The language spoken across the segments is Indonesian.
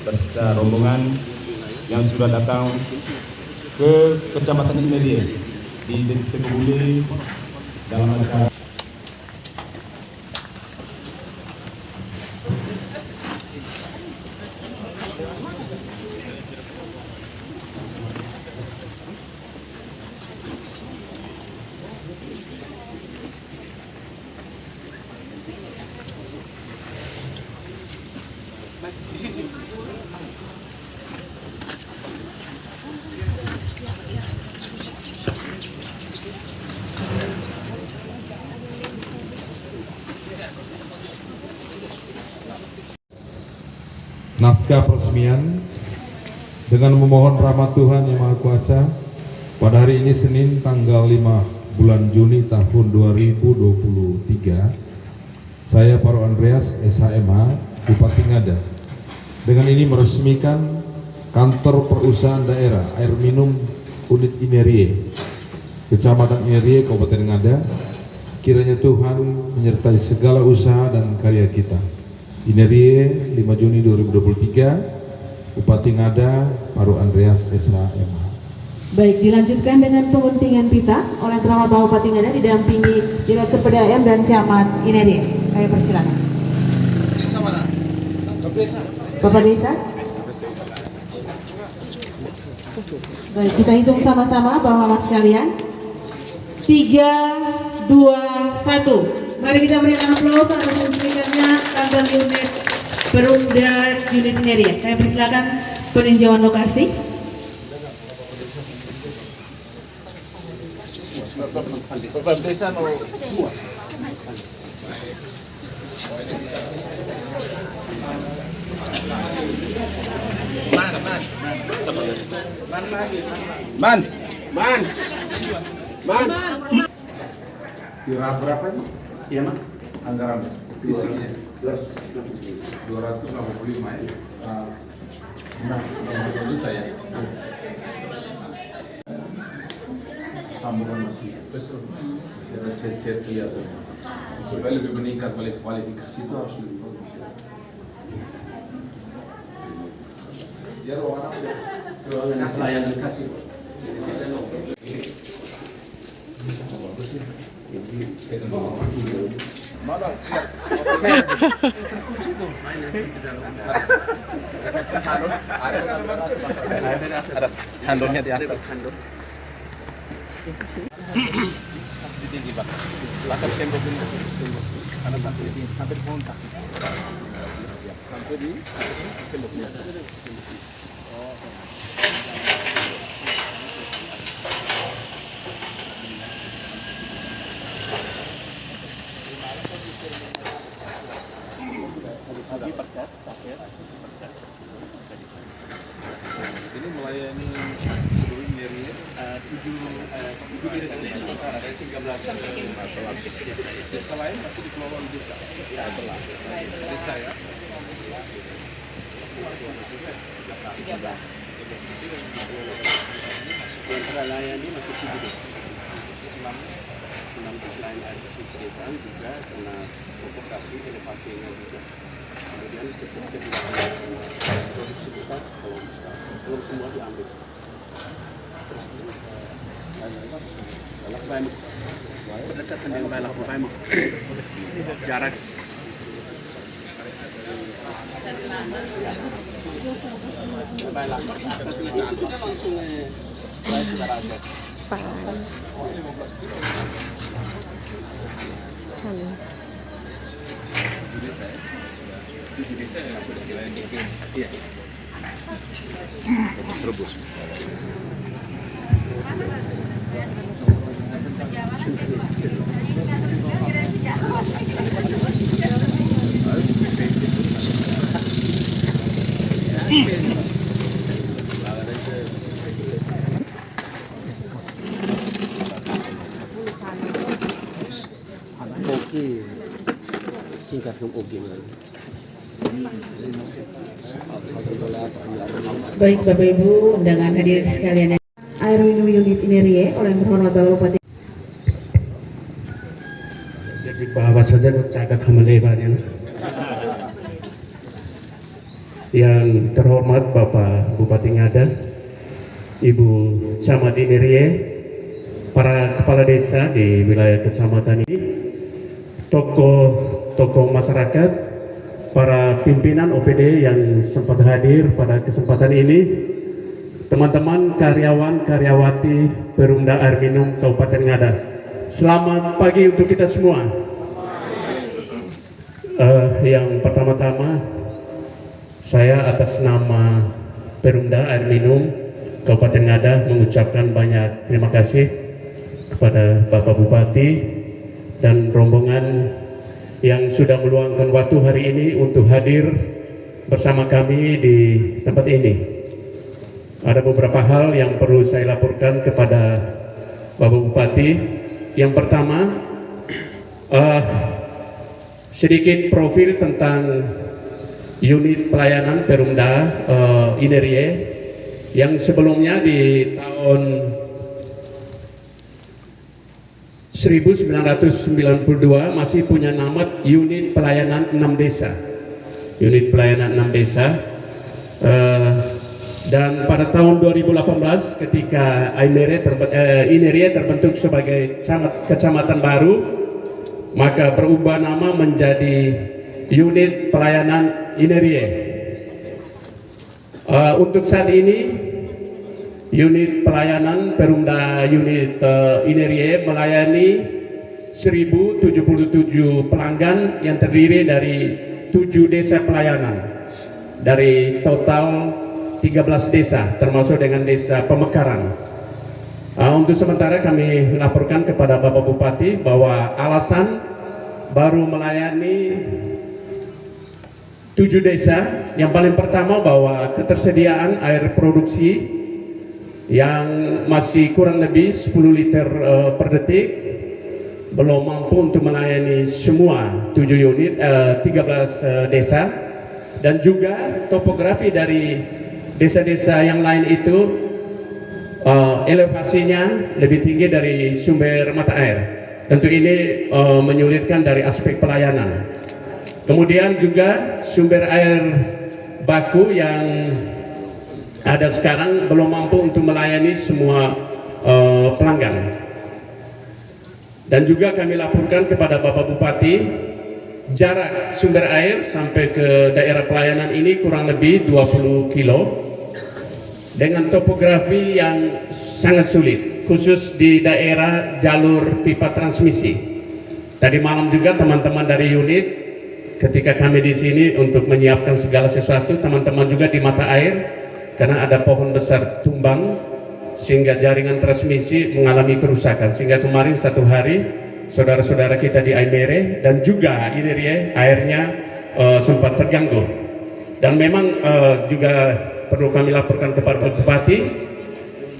beserta rombongan yang sudah datang ke Kecamatan Inerie di Tegubule dalam acara naskah peresmian dengan memohon rahmat Tuhan Yang Maha Kuasa pada hari ini Senin tanggal 5 bulan Juni tahun 2023 saya Paro Andreas SHMH Bupati Ngada dengan ini meresmikan kantor perusahaan daerah air minum unit Inerie Kecamatan Inerie Kabupaten Ngada. Kiranya Tuhan menyertai segala usaha dan karya kita. Inerie 5 Juni 2023, Bupati Ngada, Paro Andreas SHMH. Baik, dilanjutkan dengan penguntingan pita oleh Keramat Bupati Ngada didampingi Direktur PDAM dan Camat Inerie. Kami persilakan. Desa mana? Bapak Desa. Baik, kita hitung sama-sama Bapak-Bapak sekalian. 3, 2, 1. Mari kita berikan aplaus atas penunjukannya kantor unit Perumda unit Inerie. Kami persilakan peninjauan lokasi. Bapak Desa mau Man. Kira berapa ini? Iya, Mas. Anggaran fisiknya 255 ya. Nah, 20 juta ya. Sambungan masih masih ada cet-cet lihat. Supaya lebih meningkat kualifikasi itu harus lebih bagus. Ya ruangan apa? ruangan pelayanan kasih. Mana? Ada handuknya di atas. Di tinggi Pak. Atas tembok ini. Karena sampai kontak. Sampai di temboknya. Ini melayani seluruh Inerie 7 desa ada 13 desa lain masih dikelola oleh desa. Desa ya. yang terlayani masih 7 desa. 6 desa lain air bersih pedesaan juga kena provokasi elevasinya juga. Kemudian seterusnya di produksi besar kalau besar belum semua diambil. Balak Baimuk berdekatan dengan Balak Baimuk jarak Balak itu kan langsung sudah ada. Desa yang sudah dilayani. Iya. Rebus. Oke, singkat ke oke. Baik Bapak Ibu, undangan hadirin sekalian air minum unit Inerie oleh yang terhormat Bapak Bupati. Jadi bahwa saja takkan kembali banyak. Yang terhormat Bapak Bupati Ngada, Ibu Camat Inerie, para kepala desa di wilayah kecamatan ini, tokoh masyarakat, para pimpinan OPD yang sempat hadir pada kesempatan ini, teman-teman karyawan-karyawati Perumda Air Minum Kabupaten Ngada. Selamat pagi untuk kita semua. Yang pertama-tama, saya atas nama Perumda Air Minum Kabupaten Ngada mengucapkan banyak terima kasih kepada Bapak Bupati dan rombongan yang sudah meluangkan waktu hari ini untuk hadir bersama kami di tempat ini. Ada beberapa hal yang perlu saya laporkan kepada Bapak Bupati. Yang pertama, sedikit profil tentang unit pelayanan Perumda Inerie yang sebelumnya di tahun 1992 masih punya nama unit pelayanan 6 desa. Unit pelayanan 6 desa. Dan pada tahun 2018 ketika Inerie terbentuk sebagai kecamatan baru, maka berubah nama menjadi unit pelayanan Inerie. Untuk saat ini unit pelayanan Perumda unit Inerie melayani 1077 pelanggan yang terdiri dari 7 desa pelayanan dari total 13 desa termasuk dengan desa Pemekaran. Untuk sementara kami laporkan kepada Bapak Bupati bahwa alasan baru melayani 7 desa, yang paling pertama bahwa ketersediaan air produksi yang masih kurang lebih 10 liter per detik belum mampu untuk melayani semua 13 desa, dan juga topografi dari desa-desa yang lain itu elevasinya lebih tinggi dari sumber mata air. Tentu ini menyulitkan dari aspek pelayanan. Kemudian juga sumber air baku yang ada sekarang belum mampu untuk melayani semua pelanggan. Dan juga kami laporkan kepada Bapak Bupati, jarak sumber air sampai ke daerah pelayanan ini kurang lebih 20 kilo dengan topografi yang sangat sulit, khusus di daerah jalur pipa transmisi. Tadi malam juga teman-teman dari unit ketika kami di sini untuk menyiapkan segala sesuatu, teman-teman juga di mata air karena ada pohon besar tumbang sehingga jaringan transmisi mengalami kerusakan, sehingga kemarin satu hari saudara-saudara kita di Aimere dan juga Inerie airnya sempat terganggu. Dan memang juga perlu kami laporkan kepada Bupati,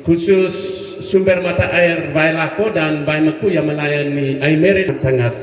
khusus sumber mata air Bailako dan Baimeku yang melayani Aimere sangat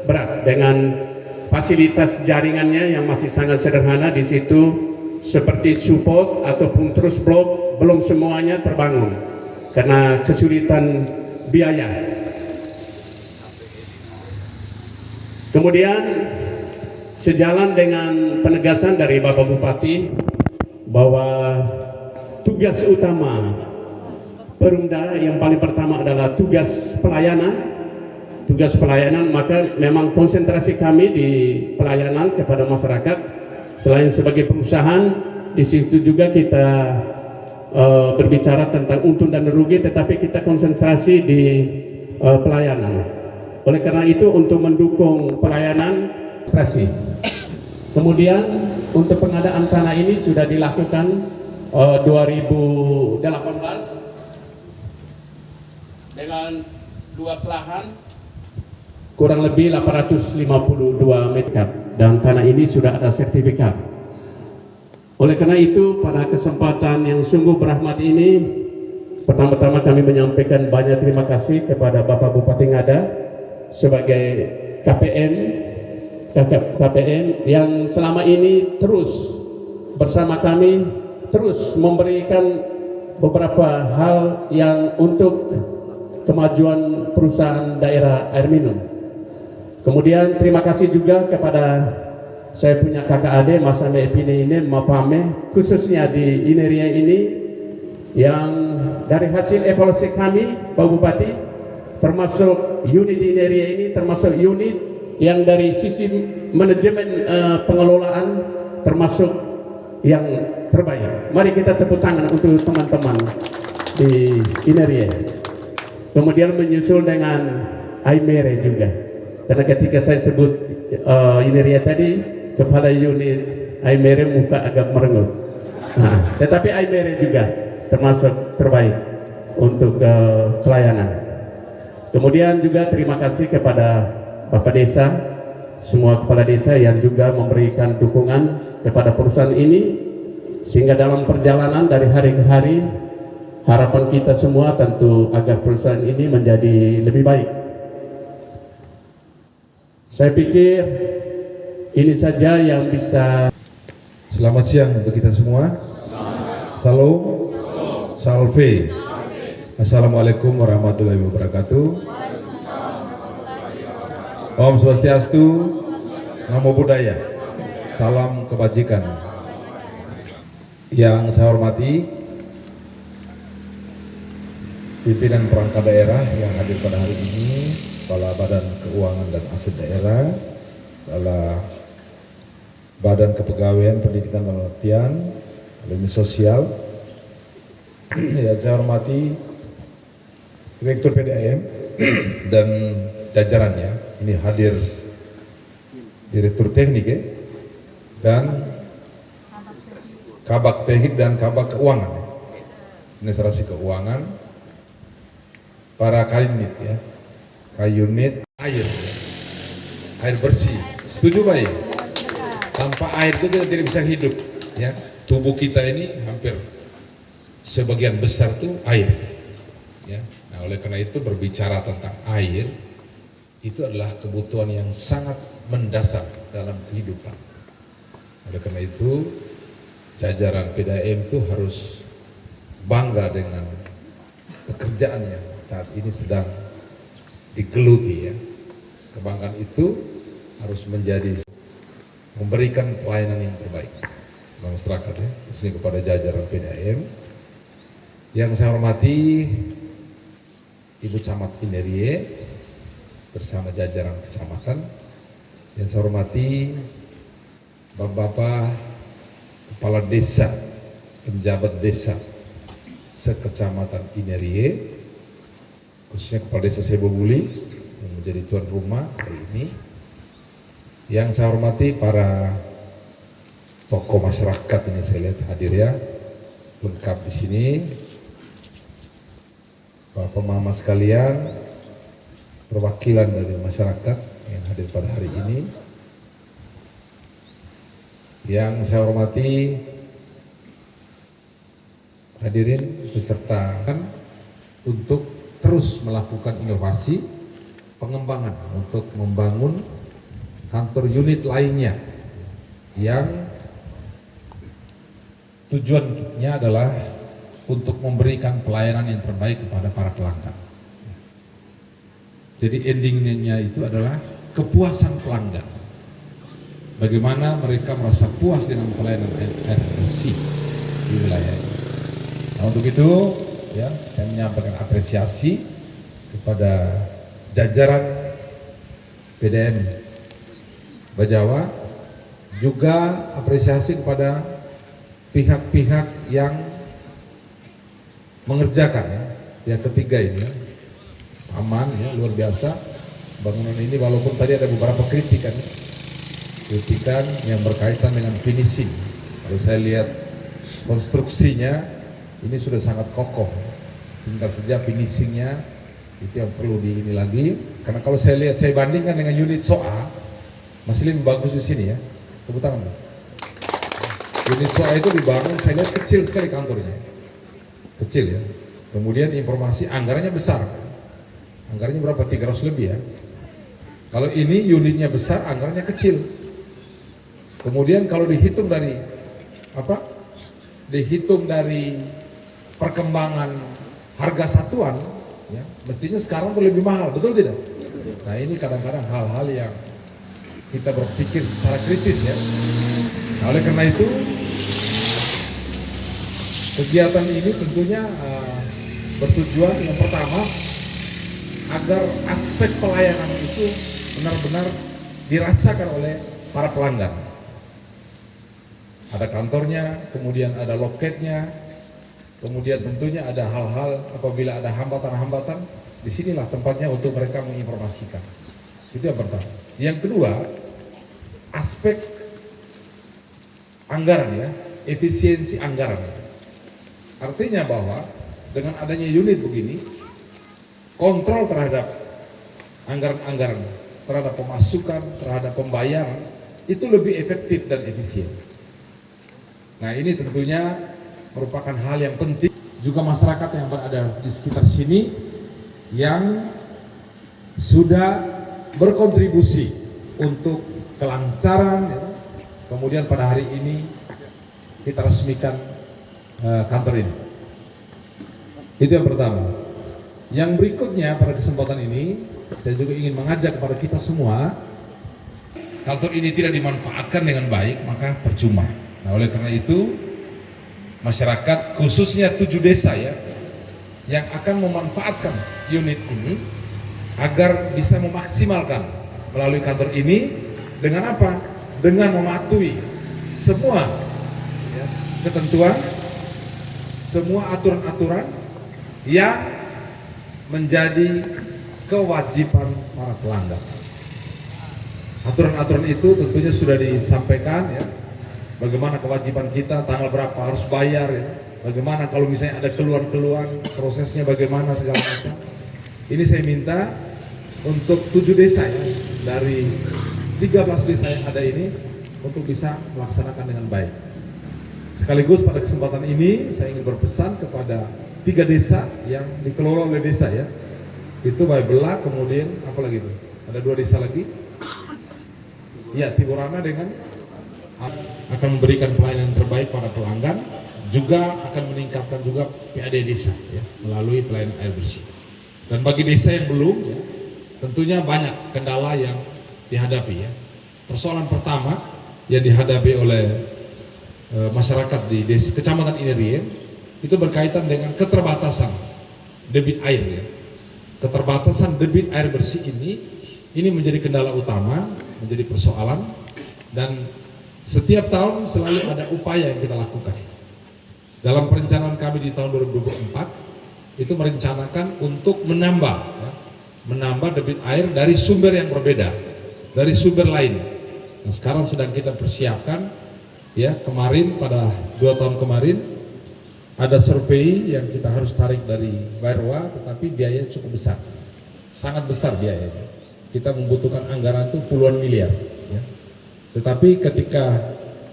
berat dengan fasilitas jaringannya yang masih sangat sederhana di situ, seperti support ataupun terus blok belum semuanya terbangun karena kesulitan biaya. Kemudian sejalan dengan penegasan dari Bapak Bupati bahwa tugas utama Perumda yang paling pertama adalah tugas pelayanan, maka memang konsentrasi kami di pelayanan kepada masyarakat. Selain sebagai perusahaan, di situ juga kita berbicara tentang untung dan rugi, tetapi kita konsentrasi di pelayanan. Oleh karena itu, untuk mendukung pelayanan administrasi. Kemudian untuk pengadaan tanah ini sudah dilakukan 2018 dengan luas lahan kurang lebih 852 meter dan tanah ini sudah ada sertifikat. Oleh karena itu, pada kesempatan yang sungguh berahmat ini, pertama-tama kami menyampaikan banyak terima kasih kepada Bapak Bupati Ngada sebagai KPM yang selama ini terus bersama kami, terus memberikan beberapa hal yang untuk kemajuan perusahaan daerah air minum. Kemudian terima kasih juga kepada saya punya kakak adik masa epine ini mapame khususnya di Ineria ini yang dari hasil evaluasi kami Pak Bupati, termasuk unit Ineria ini termasuk unit yang dari sisi manajemen pengelolaan termasuk yang terbaik. Mari kita tepuk tangan untuk teman-teman di Ineria. Kemudian menyusul dengan Aimere juga, karena ketika saya sebut Ineria tadi, kepala unit Aimere muka agak merengut. Nah, tetapi Aimere juga termasuk terbaik untuk pelayanan. Kemudian juga terima kasih kepada Bapak Desa, semua kepala desa yang juga memberikan dukungan kepada perusahaan ini, sehingga dalam perjalanan dari hari ke hari, harapan kita semua tentu agar perusahaan ini menjadi lebih baik. Saya pikir ini saja yang bisa. Selamat siang untuk kita semua. Salam, salve. Assalamualaikum warahmatullahi wabarakatuh. Om Swastiastu, Namo Buddhaya, salam kebajikan. Yang saya hormati pimpinan perangkat daerah yang hadir pada hari ini, Kepala Badan Keuangan dan Aset Daerah, Kepala Badan Kepegawaian Pendidikan dan Pelatihan, Ekonomi Sosial, yang saya hormati Direktur PDAM dan jajarannya. Ini hadir Direktur Teknik dan Kabak Teknik dan Kabak Keuangan, Administrasi Keuangan, para Kayunit ya, Kayunit air bersih. Setuju Pak ya? Tanpa air itu kita tidak bisa hidup ya. Tubuh kita ini hampir sebagian besar tuh air ya. Nah, oleh karena itu berbicara tentang air itu adalah kebutuhan yang sangat mendasar dalam kehidupan. Oleh karena itu jajaran PDAM itu harus bangga dengan pekerjaan yang saat ini sedang digeluti ya. Kebanggaan itu harus menjadi memberikan pelayanan yang terbaik kepada masyarakat ya, khususnya kepada jajaran PDAM. Yang saya hormati Ibu Camat Inerie bersama jajaran kecamatan. Yang saya hormati Bapak-bapak kepala desa, penjabat desa sekecamatan Inerie, khususnya kepala desa Sebobuli yang menjadi tuan rumah hari ini. Yang saya hormati para tokoh masyarakat, ini saya lihat hadir ya, lengkap di sini. Bapak mama sekalian, perwakilan dari masyarakat yang hadir pada hari ini. Yang saya hormati hadirin beserta untuk terus melakukan inovasi pengembangan untuk membangun kantor unit lainnya yang tujuannya adalah untuk memberikan pelayanan yang terbaik kepada para pelanggan. Jadi endingnya itu adalah kepuasan pelanggan. Bagaimana mereka merasa puas dengan pelayanan air bersih di wilayah ini. Nah, untuk itu ya, saya menyampaikan apresiasi kepada jajaran PDAM Bajawa, juga apresiasi kepada pihak-pihak yang mengerjakan ya, yang ketiga ini ya, aman ya, luar biasa bangunan ini, walaupun tadi ada beberapa kritikan yang berkaitan dengan finishing. Kalau saya lihat konstruksinya ini sudah sangat kokoh, tinggal saja finishingnya itu yang perlu di ini lagi. Karena kalau saya lihat, saya bandingkan dengan unit SOA, masih lebih bagus di sini ya. Tepuk tangan. Unit SOA itu dibangun, saya lihat kecil sekali kantornya, kecil ya. Kemudian informasi anggarannya besar, anggarannya berapa? 300 lebih ya. Kalau ini unitnya besar, anggarannya kecil. Kemudian kalau dihitung dari apa? Dihitung dari perkembangan harga satuan, ya, mestinya sekarang lebih mahal, betul tidak? Nah, ini kadang-kadang hal-hal yang kita berpikir secara kritis ya. Nah, oleh karena itu kegiatan ini tentunya bertujuan yang pertama agar aspek pelayanan itu benar-benar dirasakan oleh para pelanggan. Ada kantornya, kemudian ada loketnya, kemudian tentunya ada hal-hal apabila ada hambatan-hambatan, disinilah tempatnya untuk mereka menginformasikan. Itu yang pertama. Yang kedua, aspek anggaran ya, efisiensi anggaran. Artinya bahwa dengan adanya unit begini, kontrol terhadap anggaran-anggaran, terhadap pemasukan, terhadap pembayaran, itu lebih efektif dan efisien. Nah, ini tentunya merupakan hal yang penting. Juga masyarakat yang berada di sekitar sini yang sudah berkontribusi untuk kelancaran ya. Kemudian pada hari ini kita resmikan kantor ini. Itu yang pertama. Yang berikutnya pada kesempatan ini saya juga ingin mengajak kepada kita semua, kantor ini tidak dimanfaatkan dengan baik maka percuma. Nah, oleh karena itu masyarakat khususnya 7 desa ya yang akan memanfaatkan unit ini agar bisa memaksimalkan melalui kantor ini dengan apa? Dengan mematuhi semua ya, ketentuan, semua aturan-aturan yang menjadi kewajiban para pelanggan. Aturan-aturan itu tentunya sudah disampaikan ya. Bagaimana kewajiban kita, tanggal berapa harus bayar ya. Bagaimana kalau misalnya ada keluhan-keluhan, prosesnya bagaimana segala macam. Ini saya minta untuk 7 desa ya, dari 13 desa yang ada ini untuk bisa melaksanakan dengan baik. Sekaligus pada kesempatan ini saya ingin berpesan kepada 3 desa yang dikelola oleh desa ya. Itu Baibela, kemudian apa lagi itu? Ada 2 desa lagi. Ya, Tiburana dengan akan memberikan pelayanan terbaik pada pelanggan, juga akan meningkatkan juga PAD desa ya, melalui pelayanan air bersih. Dan bagi desa yang belum ya, tentunya banyak kendala yang dihadapi ya. Persoalan pertama yang dihadapi oleh masyarakat di desa Kecamatan Inerie itu berkaitan dengan keterbatasan debit air ya. Keterbatasan debit air bersih ini menjadi kendala utama, menjadi persoalan, dan setiap tahun selalu ada upaya yang kita lakukan. Dalam perencanaan kami di tahun 2024 itu merencanakan untuk menambah debit air dari sumber yang berbeda, dari sumber lain. Nah, sekarang sedang kita persiapkan ya. Kemarin pada 2 tahun kemarin ada survei yang kita harus tarik dari Bairwa, tetapi biayanya cukup besar, sangat besar biayanya. Kita membutuhkan anggaran itu puluhan miliar ya. Tetapi ketika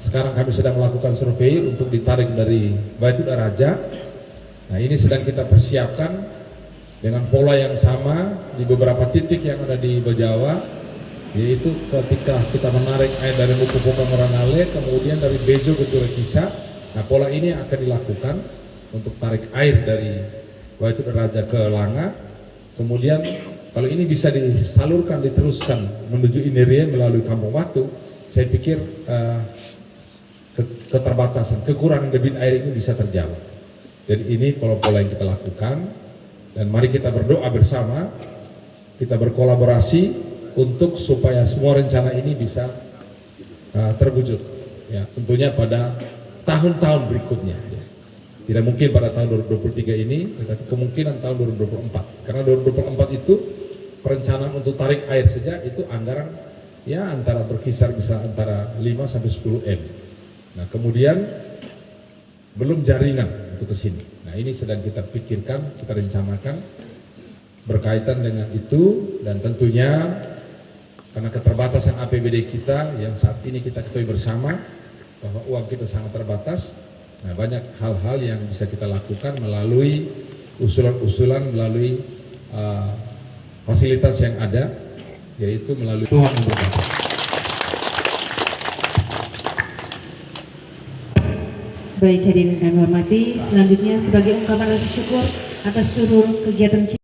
sekarang kami sedang melakukan survei untuk ditarik dari Baitul Raja, nah ini sedang kita persiapkan dengan pola yang sama di beberapa titik yang ada di Bajawa, yaitu ketika kita menarik air dari Mukupoka Moranale, kemudian dari Bejo ke Turekisa. Nah, pola ini akan dilakukan untuk tarik air dari Baitul Raja ke Langa, kemudian kalau ini bisa disalurkan, diteruskan menuju Inerie melalui Kampung Watu, saya pikir keterbatasan, kekurangan debit air ini bisa terjawab. Jadi ini pola-pola yang kita lakukan, dan mari kita berdoa bersama, kita berkolaborasi untuk supaya semua rencana ini bisa terwujud. Ya, tentunya pada tahun-tahun berikutnya. Ya. Tidak mungkin pada tahun 2023 ini, tetapi kemungkinan tahun 2024. Karena 2024 itu perencanaan untuk tarik air saja itu anggaran ya antara berkisar bisa antara 5 sampai 10 M. Nah, kemudian belum jaringan untuk ke sini. Nah, ini sedang kita pikirkan, kita rencanakan berkaitan dengan itu, dan tentunya karena keterbatasan APBD kita yang saat ini kita ketahui bersama bahwa uang kita sangat terbatas. Nah, banyak hal-hal yang bisa kita lakukan melalui usulan-usulan, melalui fasilitas yang ada, yaitu melalui Tuhan yang berkata. Baik, hadirin kami hormati, selanjutnya sebagai ungkapan rasa syukur atas seluruh kegiatan kita